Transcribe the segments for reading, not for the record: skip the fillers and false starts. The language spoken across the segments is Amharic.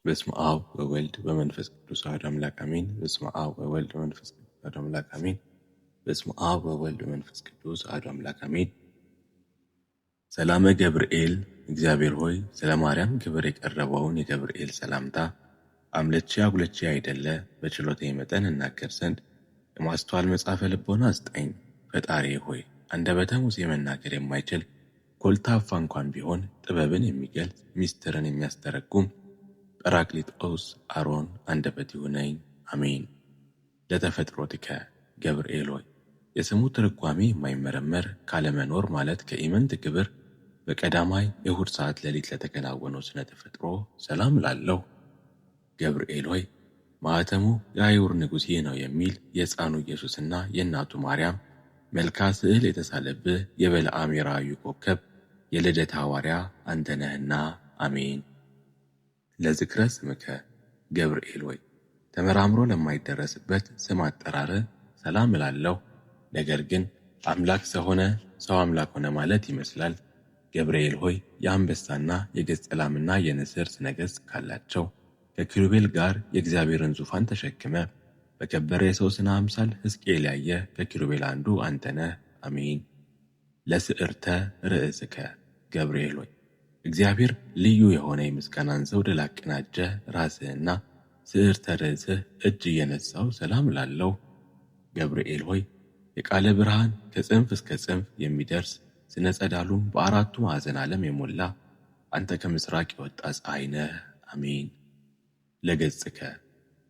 በስመ አብ ወወልድ ወመንፈስ ቅዱስ አሐዱ አምላክ አሜን። በስመ አብ ወወልድ ወመንፈስ ቅዱስ አሐዱ አምላክ አሜን። በስመ አብ ወወልድ ወመንፈስ ቅዱስ አሐዱ አምላክ አሜን። ሰላመ ገብርኤል እግዚአብሔር ሆይ ስለ ማርያም ክብር የቀረበውን የገብርኤል ሰላምታ አምልቼ አጉልቼ አይደለ በችሎታዬ መጠን እናገር ዘንድ የማስተዋል መጽሐፈ ልቦና ስጠኝ። ፈጣሪዬ ሆይ አንደበተ ሙሴ መናገር የማይችል ኮልታፋ እንኳን ቢሆን ጥበብን የሚገልጽ ምስጢርን የሚያስተረጉም ጰራቅሊጦስ አሮን አንደበት ይሁነኝ። አሜን። ለተፈጥሮትከ ገብርኤል ሆይ የስሙ ትርጓሜ የማይመረመር ካለመኖር ማለት ከኢምንት ግብር በቀዳማይ የእሁድ ሰዓት ሌሊት ለተከናወነው ስነ ተፈጥሮ ሰላም ላለው ገብርኤል ሆይ ማኅተሙ የአይሁር ንጉሥ ይህ ነው የሚል የሕፃኑ ኢየሱስና የእናቱ ማርያም መልካ ስዕል የተሳለብህ የበለዓም የራእዩ ኮከብ የልደት ሐዋርያ አንተ ነህና። አሜን። ለዝክረ ስምከ ገብርኤል ሆይ ተመራምሮ ለማይደረስበት ስም አጠራር ሰላም እላለሁ። ነገር ግን አምላክ ሰው ሆነ ሰው አምላክ ሆነ ማለት ይመስላል። ገብርኤል ሆይ የአንበሳና የገጸ ላምና የንስር ስነ ገጽ ካላቸው ከኪሩቤል ጋር የእግዚአብሔርን ዙፋን ተሸክመ በከበረ የሰው ስነ አምሳል ሕዝቅኤል ያየ ከኪሩቤል አንዱ አንተ ነህ። አሜን። ለስዕርተ ርእስከ ገብርኤል ሆይ እግዚአብሔር ልዩ የሆነ የምስጋናን ዘውድ ላቀናጀ ራስህና ስዕርተ ርእስህ እጅ እየነሳው ሰላም ላለው ገብርኤል ሆይ የቃለ ብርሃን ከጽንፍ እስከ ጽንፍ የሚደርስ ስነ ጸዳሉም በአራቱ ማዕዘን ዓለም የሞላ አንተ ከምስራቅ የወጣ ፀሐይ ነህ። አሜን። ለገጽከ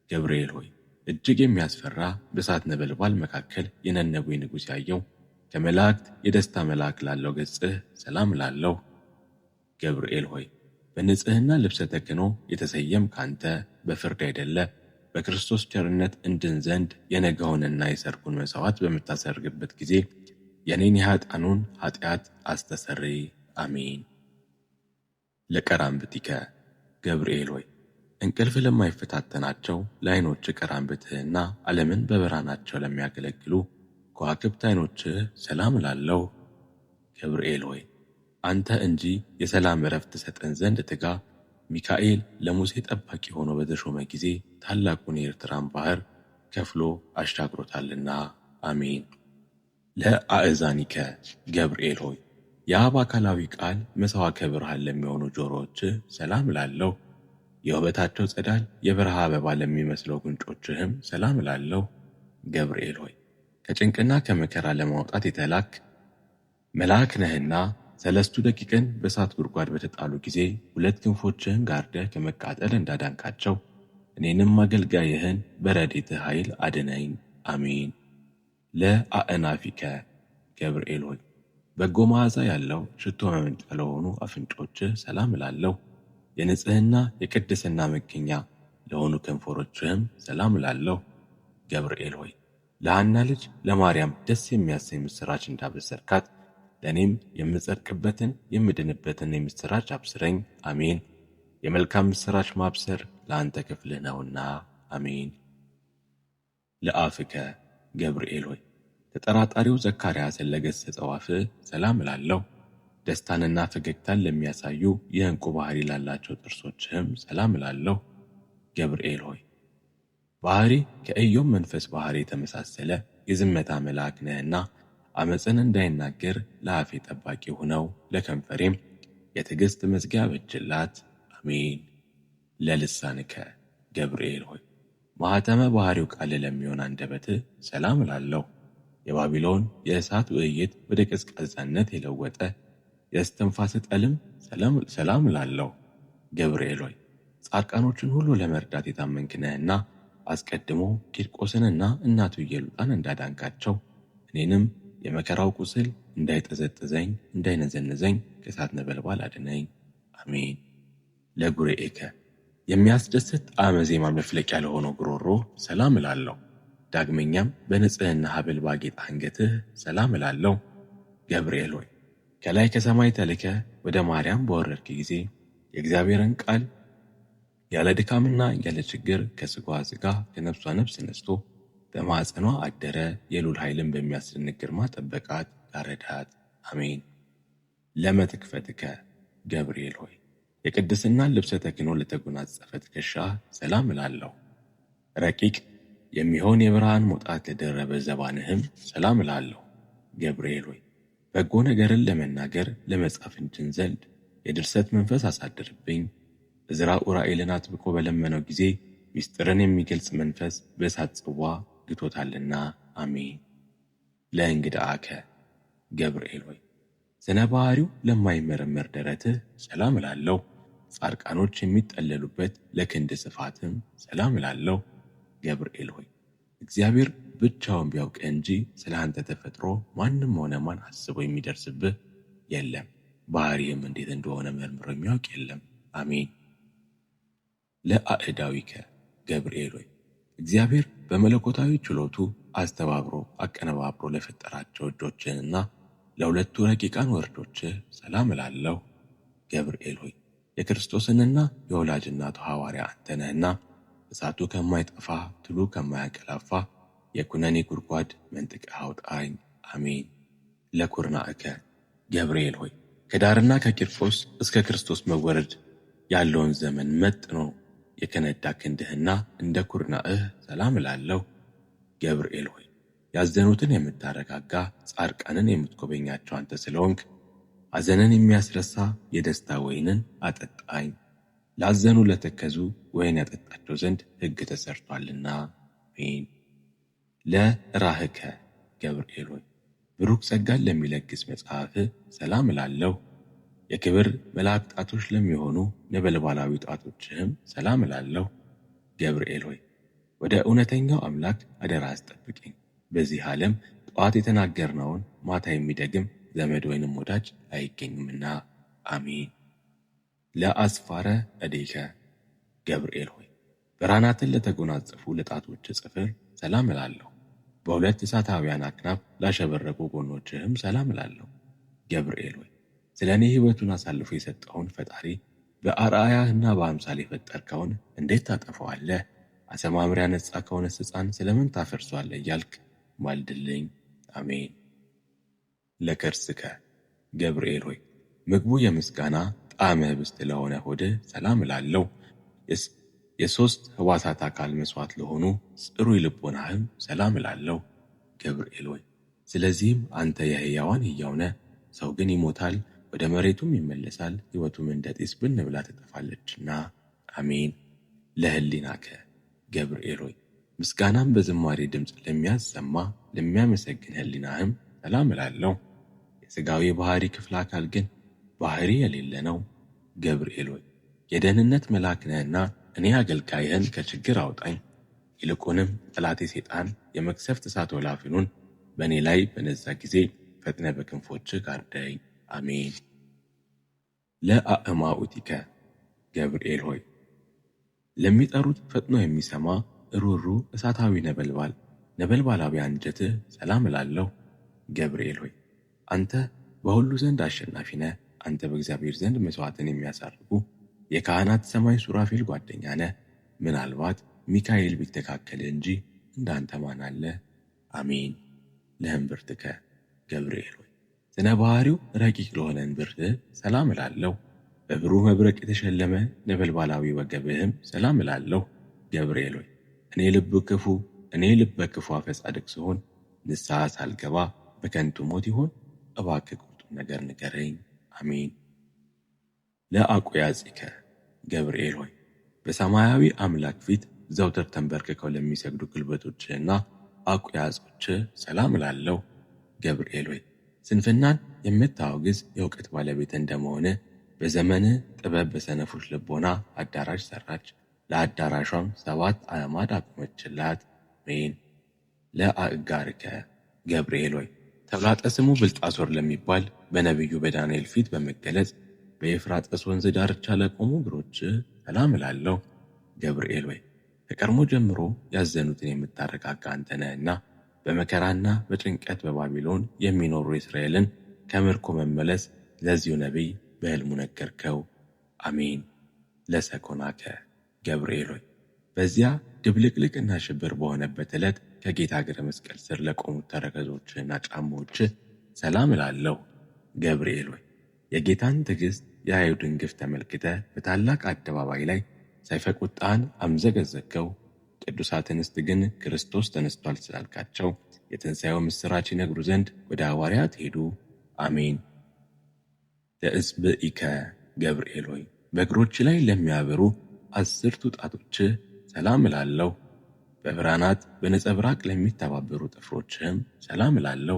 ገብርኤል ሆይ እጅግ የሚያስፈራ በእሳት ነበልባል መካከል የነነዌ ንጉሥ ያየው ከመላእክት የደስታ መልአክ ላለው ገጽህ ሰላም ላለው ገብርኤል ሆይ በንጽሕና ልብሰ ተክህኖ የተሰየም ካንተ በፍርድ አይደለ በክርስቶስ ቸርነት እንድን ዘንድ የነገውንና የሰርኩን መሥዋዕት በምታሰርግበት ጊዜ የኔን የኃጥአኑን ኃጢአት አስተሰርይ። አሜን። ለቀራንብቲከ ገብርኤል ሆይ እንቅልፍ ለማይፈታተናቸው ለዓይኖች ቀራንብትህና ዓለምን በብርሃናቸው ለሚያገለግሉ ከዋክብት ዓይኖችህ ሰላም ላለው ገብርኤል ሆይ አንተ እንጂ የሰላም ዕረፍት ትሰጠን ዘንድ ትጋ። ሚካኤል ለሙሴ ጠባቂ ሆኖ በተሾመ ጊዜ ታላቁን የኤርትራን ባሕር ከፍሎ አሻግሮታልና። አሜን። ለአእዛኒከ ገብርኤል ሆይ የአብ አካላዊ ቃል መሥዋዕተ ብርሃን ለሚሆኑ ጆሮዎችህ ሰላም ላለው የውበታቸው ጸዳል የበረሃ አበባ ለሚመስለው ጉንጮችህም ሰላም ላለው ገብርኤል ሆይ ከጭንቅና ከመከራ ለማውጣት የተላክ መልአክ ነህና ሰለስቱ ደቂቅን በእሳት ጉድጓድ በተጣሉ ጊዜ ሁለት ክንፎችህን ጋርደህ ከመቃጠል እንዳዳንካቸው እኔንም አገልጋይህን በረድኤትህ ኃይል አድነኝ። አሜን። ለአእናፊከ ገብርኤል ሆይ በጎ መዓዛ ያለው ሽቶ መምጫ ለሆኑ አፍንጮችህ ሰላም እላለሁ። የንጽሕና የቅድስና መገኛ ለሆኑ ከንፈሮችህም ሰላም እላለሁ። ገብርኤል ሆይ ለሐና ልጅ ለማርያም ደስ የሚያሰኝ ምስራች እንዳበሰርካት ለእኔም የምጸድቅበትን የምድንበትን የምስራች አብስረኝ። አሜን። የመልካም ምስራች ማብሰር ለአንተ ክፍልህ ነውና። አሜን። ለአፍከ ገብርኤል ሆይ ተጠራጣሪው ዘካርያስን ለገሠጸው አፍህ ሰላም እላለሁ። ደስታንና ፈገግታን ለሚያሳዩ የዕንቁ ባሕሪ ላላቸው ጥርሶችህም ሰላም እላለሁ። ገብርኤል ሆይ ባሕሪ ከኢዮብ መንፈስ ባሕሪ የተመሳሰለ የዝምታ መልአክ ነህና ዓመፅን እንዳይናገር ለአፌ ጠባቂ ሆነው ለከንፈሬም የትዕግሥት መዝጊያ በጅላት። አሜን። ለልሳንከ ገብርኤል ሆይ ማኅተመ ባሕሪው ቃል ለሚሆን አንደበትህ ሰላም እላለሁ። የባቢሎን የእሳት ውዕይት ወደ ቀዝቃዛነት የለወጠ የእስትንፋስ ጠልም ሰላም እላለሁ። ገብርኤል ሆይ ጻድቃኖችን ሁሉ ለመርዳት የታመንክ ነህና አስቀድሞ ቂርቆስንና እናቱ ኢየሉጣን እንዳዳንካቸው እኔንም የመከራው ቁስል እንዳይጠዘጥዘኝ እንዳይነዘንዘኝ ከእሳት ነበልባል አድነኝ። አሜን። ለጉርኤከ የሚያስደስት ጣዕመ ዜማ መፍለቂያ ለሆነው ጉሮሮ ሰላም እላለሁ። ዳግመኛም በንጽሕና ሐብል ባጌጠ አንገትህ ሰላም እላለሁ። ገብርኤል ሆይ ከላይ ከሰማይ ተልከ ወደ ማርያም በወረድክ ጊዜ የእግዚአብሔርን ቃል ያለ ድካምና ያለ ችግር ከሥጋዋ ሥጋ ከነፍሷ ነፍስ ነስቶ በማኅፀኗ አደረ። የሉል ኃይልን በሚያስደንቅ ግርማ ጠበቃት፣ ጋረዳት። አሜን። ለመትክፈትከ ገብርኤል ሆይ የቅድስናን ልብሰ ተክህኖ ለተጎናጸፈ ትከሻ ሰላም እላለሁ። ረቂቅ የሚሆን የብርሃን መውጣት ለደረበ ዘባንህም ሰላም እላለሁ። ገብርኤል ሆይ በጎ ነገርን ለመናገር ለመጻፍ እንችል ዘንድ የድርሰት መንፈስ አሳድርብኝ። ዕዝራ ኡራኤልን አጥብቆ በለመነው ጊዜ ምስጢርን የሚገልጽ መንፈስ በእሳት ጽዋ ግቶታልና። አሜን። ለእንግድአከ ገብርኤል ሆይ ስነ ባህሪው ለማይመረመር ደረትህ ሰላም እላለሁ። ጻድቃኖች የሚጠለሉበት ለክንድ ስፋትም ሰላም እላለሁ። ገብርኤል ሆይ እግዚአብሔር ብቻውን ቢያውቅ እንጂ ስለ አንተ ተፈጥሮ ማንም ሆነ ማን አስቦ የሚደርስብህ የለም። ባህሪህም እንዴት እንደሆነ መርምሮ የሚያውቅ የለም። አሜን። ለአእዳዊከ ገብርኤል ሆይ እግዚአብሔር በመለኮታዊ ችሎቱ አስተባብሮ አቀነባብሮ ለፈጠራቸው እጆችህንና ለሁለቱ ረቂቃን ወርዶችህ ሰላም እላለሁ። ገብርኤል ሆይ የክርስቶስንና የወላጅ እናቱ ሐዋርያ አንተ ነህና እሳቱ ከማይጠፋ ትሉ ከማያንቀላፋ የኩነኔ ጉድጓድ መንጥቀህ አውጣኝ። አሜን። ለኩርናዕከ ገብርኤል ሆይ ከዳርና ከቂርቆስ እስከ ክርስቶስ መወረድ ያለውን ዘመን መጥኖ የከነዳ ክንድህና እንደ ኩርናዕህ ሰላም እላለሁ። ገብርኤል ሆይ ያዘኑትን የምታረጋጋ ጻድቃንን የምትጎበኛቸው አንተ ስለሆንክ ሐዘንን የሚያስረሳ የደስታ ወይንን አጠጣኝ። ላዘኑ ለተከዙ ወይን ያጠጣቸው ዘንድ ሕግ ተሰርቷልና። አሜን። ለራህከ ገብርኤል ሆይ ብሩክ ጸጋን ለሚለግስ መጽሐፍህ ሰላም እላለሁ። የክብር መላእክት ጣቶች ለሚሆኑ ነበልባላዊ ጣቶችህም ሰላም እላለሁ። ገብርኤል ሆይ ወደ እውነተኛው አምላክ አደራ አስጠብቀኝ። በዚህ ዓለም ጠዋት የተናገርነውን ማታ የሚደግም ዘመድ ወይንም ወዳጅ አይገኝምና። አሜን። ለአስፋረ እዴከ ገብርኤል ሆይ ብርሃናትን ለተጎናጸፉ ለጣቶች ጽፍር ሰላም እላለሁ። በሁለት እሳታውያን አክናፍ ላሸበረቁ ጎኖችህም ሰላም እላለሁ። ገብርኤል ሆይ ስለ እኔ ሕይወቱን አሳልፎ የሰጠውን ፈጣሪ በአርአያህና በአምሳል የፈጠርከውን እንዴት ታጠፈዋለህ? አሰማምር ያነጻከውንስ ሕፃን ስለምን ታፈርሷለህ? እያልክ ማልድልኝ። አሜን። ለከርስከ ገብርኤል ሆይ ምግቡ የምስጋና ጣዕመ ኅብስት ለሆነ ሆድህ ሰላም እላለሁ። የሦስት ሕዋሳት አካል መሥዋዕት ለሆኑ ጽሩይ ልቦናህም ሰላም እላለሁ። ገብርኤል ሆይ ስለዚህም አንተ የሕያዋን ሕያው ነህ። ሰው ግን ይሞታል፣ ወደ መሬቱም ይመለሳል፣ ሕይወቱም እንደ ጢስ ብን ብላ ትጠፋለችና። አሜን። ለሕሊናከ ገብርኤል ሆይ ምስጋናም በዝማሬ ድምፅ ለሚያሰማ ለሚያመሰግን ሕሊናህም ሰላም እላለሁ። የሥጋዊ ባሕሪ ክፍለ አካል ግን ባሕሪ የሌለ ነው። ገብርኤል ሆይ የደህንነት መልአክ ነህና እኔ አገልጋይህን ከችግር አውጣኝ። ይልቁንም ጠላቴ ሰይጣን የመቅሰፍት እሳት ወላፈኑን በእኔ ላይ በነዛ ጊዜ ፈጥነ በክንፎችህ ጋርደኝ። አሜን። ለአእማኡቲከ ገብርኤል ሆይ ለሚጠሩት ፈጥኖ የሚሰማ ሩሩ እሳታዊ ነበልባላዊ አንጀትህ ሰላም እላለሁ። ገብርኤል ሆይ አንተ በሁሉ ዘንድ አሸናፊ ነህ። አንተ በእግዚአብሔር ዘንድ መሥዋዕትን የሚያሳርጉ የካህናት ሰማይ ሱራፌል ጓደኛ ነህ። ምናልባት ሚካኤል ቢተካከልህ እንጂ እንዳንተ ማን አለ? አሜን። ለእምብርትከ ገብርኤል ሆይ ስነ ባህሪው ረቂቅ ለሆነ እምብርትህ ሰላም እላለሁ። በብሩህ መብረቅ የተሸለመ ነበልባላዊ ወገብህም ሰላም እላለሁ። ገብርኤል ሆይ እኔ ልበ ክፉ አፈጻድቅ ስሆን ንስሐ ሳልገባ በከንቱ ሞት ይሆን? እባክህ ቁርጡን ነገር ንገረኝ። አሜን። ለአቆያጺከ ገብርኤል ሆይ በሰማያዊ አምላክ ፊት ዘውትር ተንበርክከው ለሚሰግዱ ግልበቶችህና አቆያጾችህ ሰላም እላለሁ። ገብርኤል ሆይ ስንፍናን የምታወግዝ የእውቀት ባለቤት እንደመሆነ በዘመንህ ጥበብ በሰነፎች ልቦና አዳራሽ ሰራች፣ ለአዳራሿም 7 አዕማድ አቆመችላት። አሜን። ለአእጋርከ ገብርኤል ሆይ ተብላጠ ስሙ ብልጣሶር ለሚባል በነቢዩ በዳንኤል ፊት በመገለጽ በኤፍራጥስ ወንዝ ዳርቻ ለቆሙ እግሮችህ ሰላም እላለሁ። ገብርኤል ሆይ ከቀድሞ ጀምሮ ያዘኑትን የምታረጋጋ አንተ ነህና በመከራና በጭንቀት በባቢሎን የሚኖሩ እስራኤልን ከምርኮ መመለስ ለዚሁ ነቢይ በሕልሙ ነገርከው። አሜን። ለሰኮናከ ገብርኤል ሆይ በዚያ ድብልቅልቅና ሽብር በሆነበት ዕለት ከጌታ እግረ መስቀል ስር ለቆሙት ተረከዞችህና ጫማዎችህ ሰላም እላለሁ። ገብርኤል ሆይ የጌታን ትዕግሥት የአይሁድን ግፍ ተመልክተህ በታላቅ አደባባይ ላይ ሰይፈ ቁጣን አምዘገዘግከው። ቅዱሳት እንስት ግን ክርስቶስ ተነስቷል ስላልካቸው የትንሣኤው ምስራች ይነግሩ ዘንድ ወደ ሐዋርያት ሄዱ። አሜን። ለእጽብዕከ ገብርኤል ሆይ በእግሮች ላይ ለሚያበሩ 10ቱ ጣቶችህ ሰላም እላለሁ። በብርሃናት በነጸብራቅ ለሚተባበሩ ጥፍሮችህም ሰላም እላለሁ።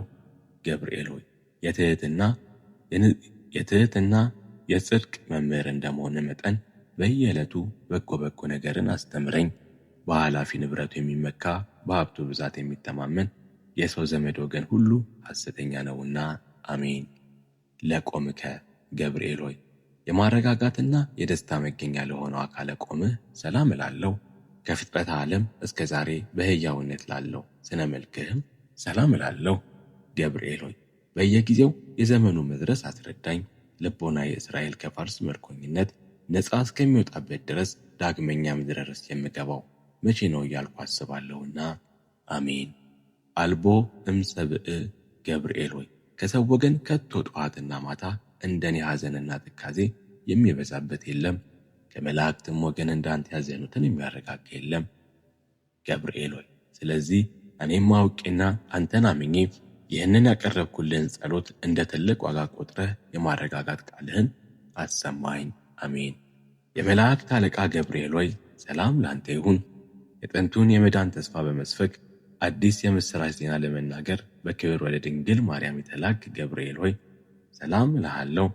ገብርኤል ሆይ የትሕትና የጽድቅ መምህር እንደመሆን መጠን በየዕለቱ በጎ ነገርን አስተምረኝ። በኃላፊ ንብረቱ የሚመካ በሀብቱ ብዛት የሚተማመን የሰው ዘመድ ወገን ሁሉ ሐሰተኛ ነውና። አሜን። ለቆምከ ገብርኤል ሆይ የማረጋጋትና የደስታ መገኛ ለሆነው አካለ ቆምህ ሰላም እላለሁ። ከፍጥረተ ዓለም እስከ ዛሬ በሕያውነት ላለው ስነ መልክህም ሰላም እላለሁ። ገብርኤል ሆይ በየጊዜው የዘመኑ መድረስ አስረዳኝ። ልቦና የእስራኤል ከፋርስ ምርኮኝነት ነፃ እስከሚወጣበት ድረስ ዳግመኛ ምድረ ርስት የምገባው መቼ ነው እያልኩ አስባለሁና። አሜን። አልቦ እምሰብእ ገብርኤል ሆይ ከሰው ወገን ከቶ ጠዋትና ማታ እንደኔ ሐዘንና ትካዜ የሚበዛበት የለም። ከመላእክትም ወገን እንዳንተ ያዘኑትን የሚያረጋጋ የለም። ገብርኤል ሆይ ስለዚህ እኔም አውቄና አንተን አምኜ ይህንን ያቀረብኩልህን ጸሎት እንደ ትልቅ ዋጋ ቆጥረህ የማረጋጋት ቃልህን አሰማኝ። አሜን። የመላእክት አለቃ ገብርኤል ሆይ ሰላም ላንተ ይሁን። የጥንቱን የመዳን ተስፋ በመስፈክ አዲስ የምሥራች ዜና ለመናገር በክብር ወደ ድንግል ማርያም የተላክ ገብርኤል ሆይ ሰላም እልሃለሁ።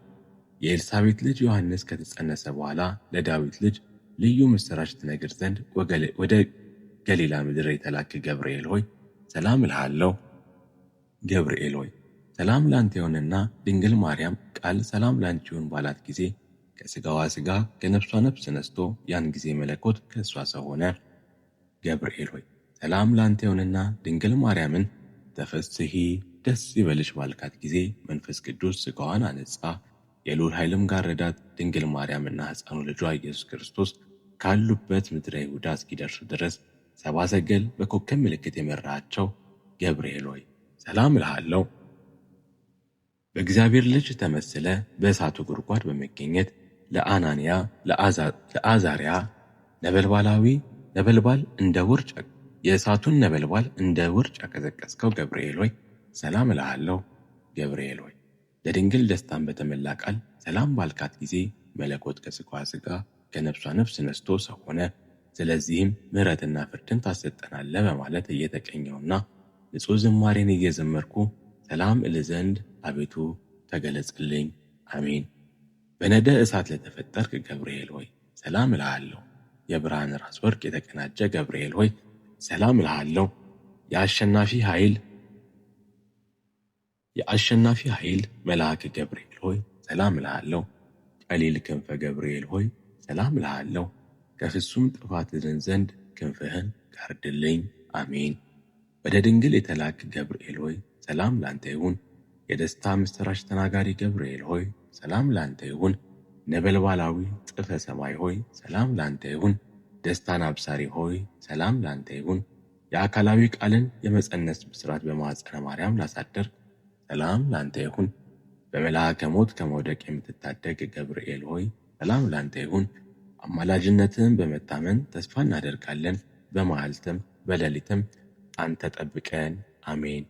የኤልሳቤጥ ልጅ ዮሐንስ ከተጸነሰ በኋላ ለዳዊት ልጅ ልዩ ምሥራች ትነግር ዘንድ ወደ ገሊላ ምድር የተላክ ገብርኤል ሆይ ሰላም እልሃለሁ። ገብርኤል ሆይ ሰላም ላንተ ይሁንና ድንግል ማርያም ቃል ሰላም ላንቺ ይሁን ባላት ጊዜ ከሥጋዋ ሥጋ ከነፍሷ ነፍስ ነስቶ ያን ጊዜ መለኮት ከእሷ ሰው ሆነ። ገብርኤል ሆይ ሰላም ላንተ ይሁንና ድንግል ማርያምን ተፈሥሒ ደስ ይበልሽ ባልካት ጊዜ መንፈስ ቅዱስ ሥጋዋን አነጻ። የልዑል ኃይልም ጋረዳት። ድንግል ማርያምና ሕፃኑ ልጇ ኢየሱስ ክርስቶስ ካሉበት ምድረ ይሁዳ እስኪደርሱ ድረስ ሰብአ ሰገል በኮከብ ምልክት የመራቸው ገብርኤል ሆይ ሰላም እልሃለሁ። በእግዚአብሔር ልጅ ተመስለ በእሳቱ ጉድጓድ በመገኘት ለአናንያ ለአዛርያ ነበልባል እንደ ውርጭ የእሳቱን ነበልባል እንደ ውርጭ ያቀዘቀዝከው ገብርኤል ሆይ ሰላም እልሃለሁ። ገብርኤል ሆይ ለድንግል ደስታን በተመላ ቃል ሰላም ባልካት ጊዜ መለኮት ከሥጋዋ ሥጋ ከነፍሷ ነፍስ ነስቶ ሰው ሆነ። ስለዚህም ምሕረትና ፍርድን ታሰጠናለህ በማለት እየተቀኘውና ንጹሕ ዝማሬን እየዘመርኩ ሰላም እል ዘንድ አቤቱ ተገለጽልኝ። አሜን። በነደ እሳት ለተፈጠርክ ገብርኤል ሆይ ሰላም እልሃለሁ። የብርሃን ራስ ወርቅ የተቀናጀ ገብርኤል ሆይ ሰላም እልሃለሁ። የአሸናፊ ኃይል መልአክ ገብርኤል ሆይ ሰላም እልሃለሁ። ቀሊል ክንፈ ገብርኤል ሆይ ሰላም እልሃለሁ። ከፍጹም ጥፋት ድን ዘንድ ክንፍህን ጋርድልኝ። አሜን። ወደ ድንግል የተላክ ገብርኤል ሆይ ሰላም ላንተ ይሁን። የደስታ ምስራች ተናጋሪ ገብርኤል ሆይ ሰላም ላንተ ይሁን። ነበልባላዊ ጥፈ ሰማይ ሆይ ሰላም ላንተ ይሁን። ደስታን አብሳሪ ሆይ ሰላም ላንተ ይሁን። የአካላዊ ቃልን የመጸነስ ብስራት በማኅፀነ ማርያም ላሳደር ሰላም ላንተ ይሁን። በመልአከ ሞት ከመውደቅ የምትታደግ ገብርኤል ሆይ ሰላም ላንተ ይሁን። አማላጅነትህን በመታመን ተስፋ እናደርጋለን። በመዓልትም በሌሊትም አንተ ጠብቀን። አሜን።